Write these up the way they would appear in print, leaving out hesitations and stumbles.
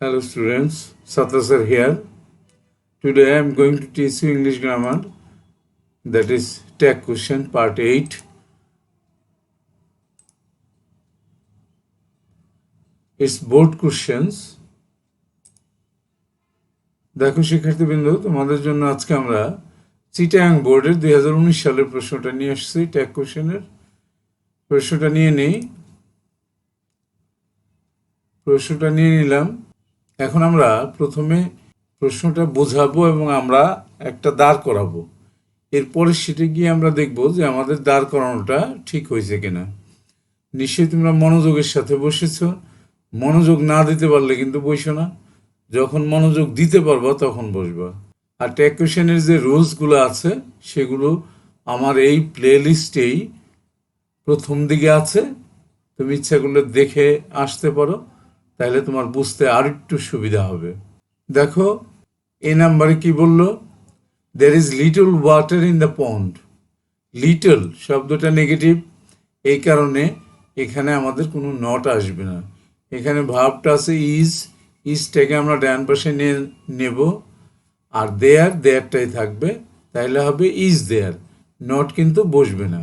Hello students, Satta sir here. Today I am going to teach you English grammar, that is tag question part 8. It's board questions. দেখো শিক্ষার্থীবৃন্দ, তোমাদের জন্য আজকে আমরা চিটাগাং বোর্ডের 2019 সালের প্রশ্নটা নিয়ে আসছি। ট্যাগ কোশ্চেনের প্রশ্নটা নিয়ে নিলাম। এখন আমরা প্রথমে প্রশ্নটা বোঝাবো এবং আমরা একটা দাঁড় করাবো। এরপরে সেটা গিয়ে আমরা দেখব যে আমাদের দাঁড় করানোটা ঠিক হয়েছে কিনা। নিশ্চয়ই তোমরা মনোযোগের সাথে বসেছো। মনোযোগ না দিতে পারলে কিন্তু বসো না, যখন মনোযোগ দিতে পারবা তখন বসবা। আর ট্যাগ কোশ্চেনের যে রুলসগুলো আছে সেগুলো আমার এই প্লে লিস্টেই প্রথম দিকে আছে। তুমি ইচ্ছা করলে দেখে আসতে পারো, তাহলে তোমার বুঝতে আর একটু সুবিধা হবে। দেখো এ নাম্বারে কি বললো, there is little water in the pond. Little শব্দটা নেগেটিভ, এই কারণে এখানে আমাদের কোনো নট আসবে না। এখানে ভার্বটা আছে ইজটাকে আমরা ডান পাশে নেব, আর দেয়ারটাই থাকবে, তাইলে হবে ইজ দেয়ার, নট কিন্তু বসবে না।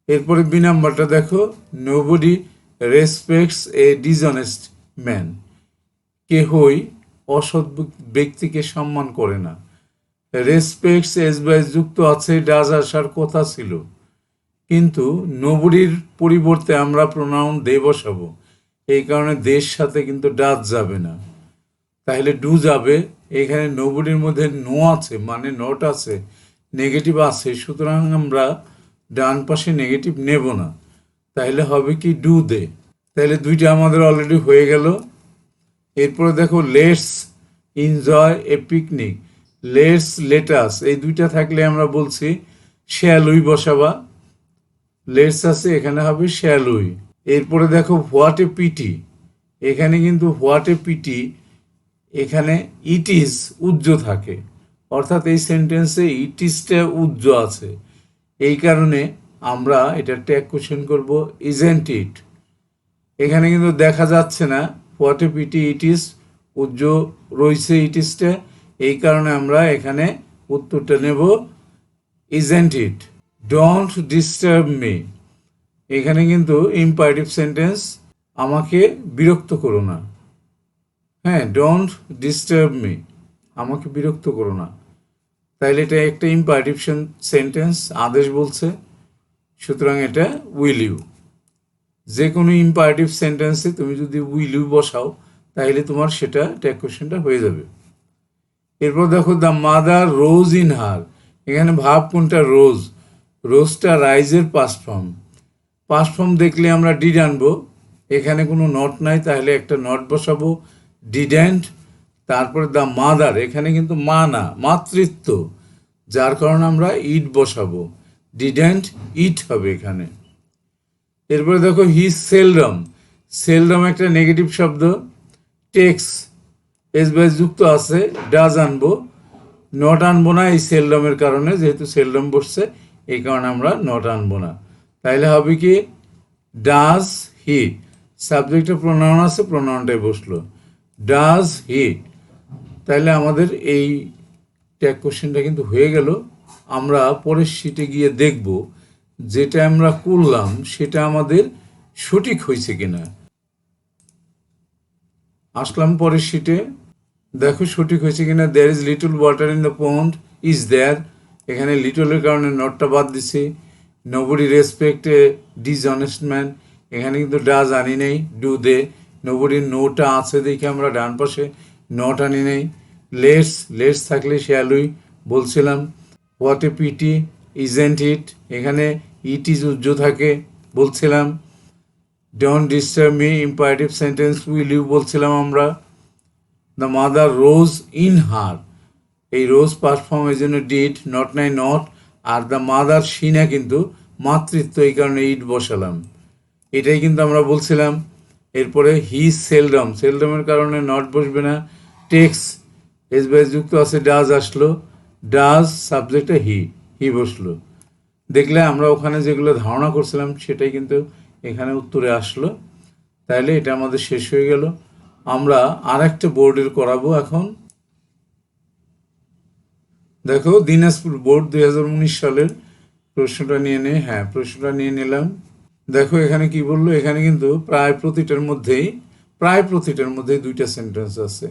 এরপরে বি নাম্বারটা দেখো, নোবডি রেসপেক্টস এ ডিসঅনেস্ট ম্যান। কেহই অসৎ ব্যক্তিকে সম্মান করে না। রেসপেক্টস এস বাই যুক্ত আছে, ডাজ আসার কথা ছিল, কিন্তু নোবডির পরিবর্তে আমরা প্রোনাউন দে বসাবো, এই কারণে দের সাথে কিন্তু ডাজ যাবে না, তাহলে ডু যাবে। এখানে নোবডির মধ্যে নো আছে, মানে নট আছে, নেগেটিভ আছে, সুতরাং আমরা ডান পাশে নেগেটিভ নেব না, তাহলে হবে কি ডু দে। তাহলে দুইটা আমাদের অলরেডি হয়ে গেল। এরপরে দেখো let's enjoy a picnic, let's let us, এই দুইটা থাকলে আমরা বলছি শ্যাল উই বসাবা, লেটস আছে এখানে হবে শ্যাল উই। এরপরে দেখো হোয়াট এ পিটি, এখানে কিন্তু হোয়াট এ পিটি, এখানে ইট ইজ উজ্জ থাকে, অর্থাৎ এই সেন্টেন্সে ইট ইজটা উজ্জ আছে, এই কারণে আমরা এটা ট্যাগ কোশ্চেন করব ইজেন্ট ইট। এখানে কিন্তু দেখা যাচ্ছে না what a pity, it is উজ্জ রয়েছে ইট ইজটা, এই কারণে আমরা এখানে উত্তরটা নেব isn't it. Don't disturb me, এখানে কিন্তু ইম্পারেটিভ সেন্টেন্স, আমাকে বিরক্ত করো না। হ্যাঁ, ডোন্ট ডিস্টার্ব মি, আমাকে বিরক্ত করো না, তাইলে এটা একটা ইম্পারেটিভ সেন্টেন্স, আদেশ বলছে, সুতরাং এটা উইল ইউ। যে কোনো ইম্পারেটিভ সেন্টেন্সে তুমি যদি উইল ইউ বসাও তাহলে তোমার সেটা ট্যাগ কোশ্চেনটা হয়ে যাবে। এরপর দেখো দ্য মাদার রোজ ইন হার, এখানে ভাব কোনটা, রোজ, রোজটা রাইজের পাস্ট ফর্ম দেখলে আমরা ডিড আনবো, এখানে কোনো নট নাই, তাহলে একটা নট বসাবো, ডিডেন্ট। তারপরে দ্য মাদার, এখানে কিন্তু মা না, মাতৃত্ব, যার কারণে আমরা ইট বসাবো, ডিডেন্ট ইট হবে এখানে। এরপরে দেখো হি সেলডম একটা নেগেটিভ শব্দ, টেক্স এস বাই যুক্ত আছে, ডাজ আনবো, নট আনবো না এই সেলডমের কারণে, যেহেতু সেলডম বসছে এই কারণে আমরা নট আনবো না, তাইলে হবে কি ডাজ হি, সাবজেক্টে প্রোনাউন আছে, প্রোনাউনটাই বসলো, ডাজ হি। তাইলে আমাদের এই ট্যাগ কোশ্চেনটা কিন্তু হয়ে গেল। আমরা পরের শিটে গিয়ে দেখব যেটা আমরা করলাম সেটা আমাদের সঠিক হয়েছে কিনা। আসলাম পরের শিটে, দেখো সঠিক হয়েছে কিনা। There is little water in the pond, is there, এখানে লিটলের কারণে নটটা বাদ দিছি। Nobody respect a dishonest man, এখানে কিন্তু ডাজ আনি নেই, ডু দে, নোবডির নোটা আছে দেখে আমরা ডান পাশে নট আনি নেই। লেটস থাকলে শ্যালুই বলছিলাম। What a pity, isn't it, এখানে ইট ইজ উজ্জ থাকে বলছিলাম। Don't disturb me imperative sentence, will you বলছিলাম আমরা। The mother rose in her, এই রোজ পাস্ট ফর্ম, এই জন্য ডিড, নট নাই নট, আর দ্য মাদার সিনা কিন্তু মাতৃত্ব, এই কারণে ইট বসালাম, এটাই কিন্তু আমরা বলছিলাম। এরপরে হি সেলডমের কারণে নট বসবে না, টেক্স এস বাই যুক্ত আছে, ডাজ আসলো, ডাজ সাবজেক্টে হি বসলো। দেখলে আমরা ওখানে যেগুলো ধারণা করছিলাম সেটাই কিন্তু এখানে উত্তরে আসলো, তাহলে এটা আমাদের শেষ হয়ে গেল। আমরা আরেকটা বোর্ডের করাবো এখন। দেখো দিনাজপুর বোর্ড 2019 সালের প্রশ্নটা নিয়ে নে। হ্যাঁ, প্রশ্নটা নিয়ে নিলাম। দেখো এখানে কি বললো, এখানে কিন্তু প্রায় প্রতিটার মধ্যেই দুইটা সেন্টেন্স আছে।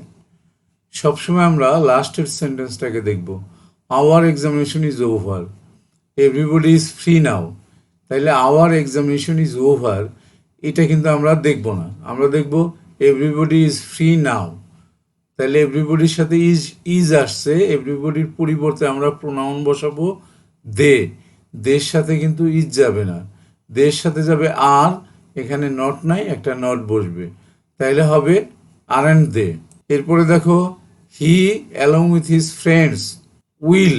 সবসময় আমরা লাস্টের সেন্টেন্সটাকে দেখব। Our examination is over, everybody is free now. তাইলে আওয়ার এক্সামিনেশন ইজ ওভার এটা কিন্তু আমরা দেখব না, আমরা দেখব এভরিবডি ইজ ফ্রি নাও। তাহলে এভরিবডির সাথে ইজ আসছে, এভরিবডির পরিবর্তে আমরা প্রোনাউন বসাবো দে। দের সাথে কিন্তু ইজ যাবে না, দের সাথে যাবে আর, এখানে নট নাই, একটা নট বসবে, তাইলে হবে আর অ্যান্ড দে। এরপরে দেখো he along with his friends will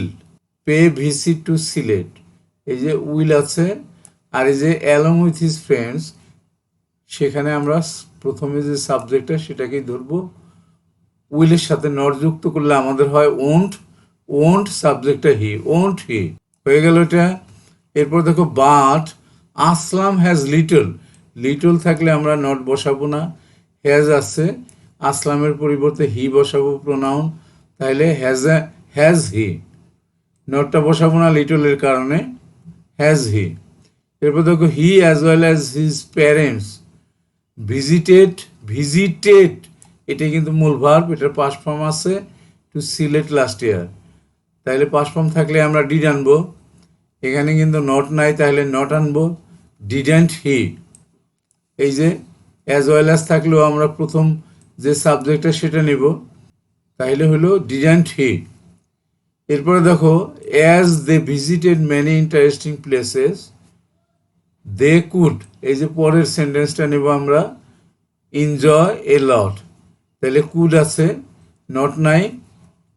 pay visit to Sylhet. এই যে উইল আছে আর এই যে অ্যালং উইথ হিজ ফ্রেন্ডস, সেখানে আমরা প্রথমে যে সাবজেক্টটা সেটাকেই ধরবো। উইলের সাথে নট যুক্ত করলে আমাদের হয় ওন্ট, ওন্ট সাবজেক্টটা হি, ওন্ট হি হয়ে গেল এটা। এরপর দেখো but Aslam has little, little থাকলে আমরা নট বসাবো না, হ্যাজ আছে, আসলামের পরিবর্তে হি বসাবো প্রোনাউন, তাহলে হ্যাজ হি, নটটা বসাবো না লিটলের কারণে, হ্যাজ হি। এরপর দেখো হি as well as his parents visited, এটা কিন্তু মূল ভার্ব, এটার পাস্ট ফর্ম আছে টু সিলেট লাস্ট ইয়ার, তাহলে পাস্ট ফর্ম থাকলে আমরা ডিড আনবো, এখানে কিন্তু নট নাই তাহলে নট আনবো, ডিডেন্ট হি। এই যে অ্যাজ ওয়েল অ্যাজ থাকলেও আমরা প্রথম যে সাবজেক্টটা সেটা নেব, তাহলে হলো ডিডেন্ট হি। এরপরে দেখো as they visited many interesting places they could, এই যে পরের সেন্টেন্সটা নেব আমরা, এনজয় এ লট, তাহলে কুড আছে, নট নাই,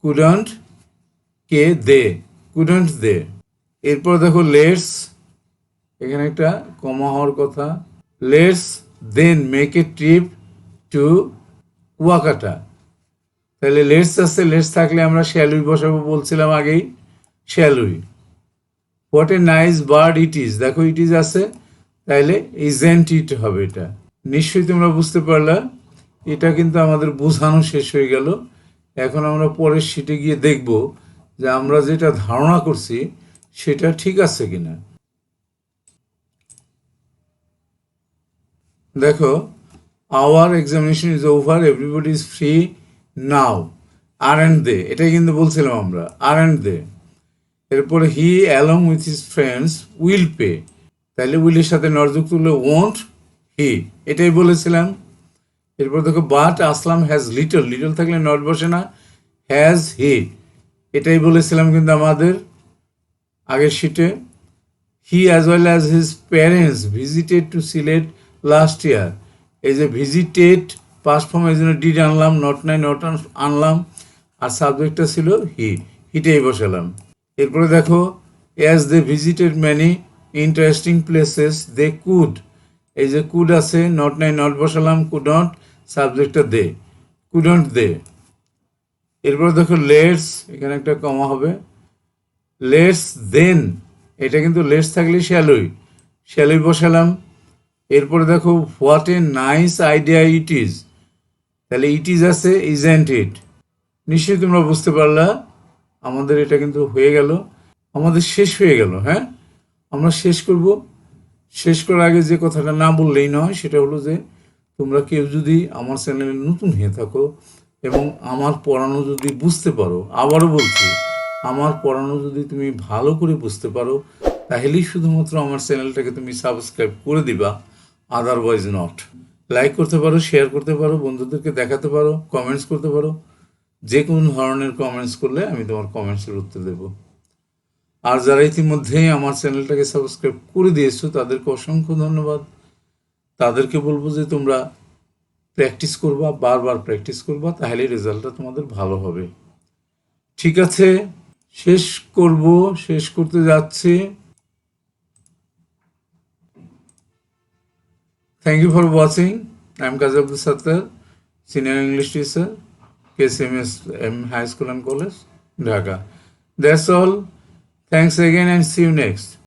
কুডন্ট কে দে, কুডন্ট দে। এরপর দেখো লেটস, এখানে একটা কমা হওয়ার কথা, let's then make a trip to Kuakata, তাহলে লেটস আছে, লেটস থাকলে আমরা শ্যালুই বসাবো বলছিলাম আগেই, শ্যালুই। What a nice bird it is, দেখো ইট ইজ আছে, তাইলে ইজেন্ট ইট হবে এটা। নিশ্চয়ই তোমরা বুঝতে পারলা, এটা কিন্তু আমাদের বোঝানো শেষ হয়ে গেল। এখন আমরা পরের শিটে গিয়ে দেখব যে আমরা যেটা ধারণা করছি সেটা ঠিক আছে কিনা। দেখো our examination is over, everybody is free now, আর অ্যান্ড দে, এটাই কিন্তু বলছিলাম আমরা, আর অ্যান্ড দে। এরপরে he along with his friends will pay, তাহলে উইলের সাথে নরযুক্ত হলে ওন্ট হি, এটাই বলেছিলাম। এরপর দেখো but Aslam has little, little থাকলে নট বসে না, হ্যাজ হি, এটাই বলেছিলাম কিন্তু আমাদের আগের শিটে। He as well as his parents visited to Sylhet last year, এই যে ভিজিটেড পাস্ট ফর্ম, এই জন্য ডিড আনলাম, নট নাই নট আনলাম, আর সাবজেক্টটা ছিল হি, হিটাই বসালাম। এরপরে দেখো as they visited many interesting places they could, এই যে কুড আছে, নট নাই নট বসালাম, কুড নট, সাবজেক্টটা দে, কুডন্ট দে। এরপরে দেখো লেটস, এখানে একটা কমা হবে, লেটস দেন, এটা কিন্তু লেটস থাকলে শ্যালুই, শ্যালুই বসালাম। এরপরে দেখো what a nice idea it is, তাহলে ইট ইজ আছে, ইজেন্ট ইট। নিশ্চয়ই তোমরা বুঝতে পারলা, আমাদের এটা কিন্তু হয়ে গেল, আমাদের শেষ হয়ে গেল। হ্যাঁ, আমরা শেষ করব, শেষ করার আগে যে কথাটা না বললেই নয়, সেটা হলো যে তোমরা কেউ যদি আমার চ্যানেলে নতুন হয়ে থাকো এবং আমার পড়ানো যদি বুঝতে পারো, আবারও বলছি, আমার পড়ানো যদি তুমি ভালো করে বুঝতে পারো, তাহলেই শুধুমাত্র আমার চ্যানেলটাকে তুমি সাবস্ক্রাইব করে দিবা, আদারওয়াইজ নট। লাইক করতে পারো, শেয়ার করতে পারো, বন্ধুদেরকে দেখাতে পারো, কমেন্টস করতে পারো, যে কোনো ধরনের কমেন্টস করলে আমি তোমার কমেন্টসের উত্তর দেব। আর যারা ইতিমধ্যেই আমার চ্যানেলটাকে সাবস্ক্রাইব করে দিয়েছো তাদেরকে অসংখ্য ধন্যবাদ। তাদেরকে বলবো যে তোমরা প্র্যাকটিস করবা, বারবার প্র্যাকটিস করবা, তাহলে রেজাল্টটা তোমাদের ভালো হবে। ঠিক আছে, শেষ করব, শেষ করতে যাচ্ছি। Thank you for watching. I am Kazi Abdul Sattar, senior English teacher, KCMS High School and College, Dhaka. That's all. Thanks again and see you next.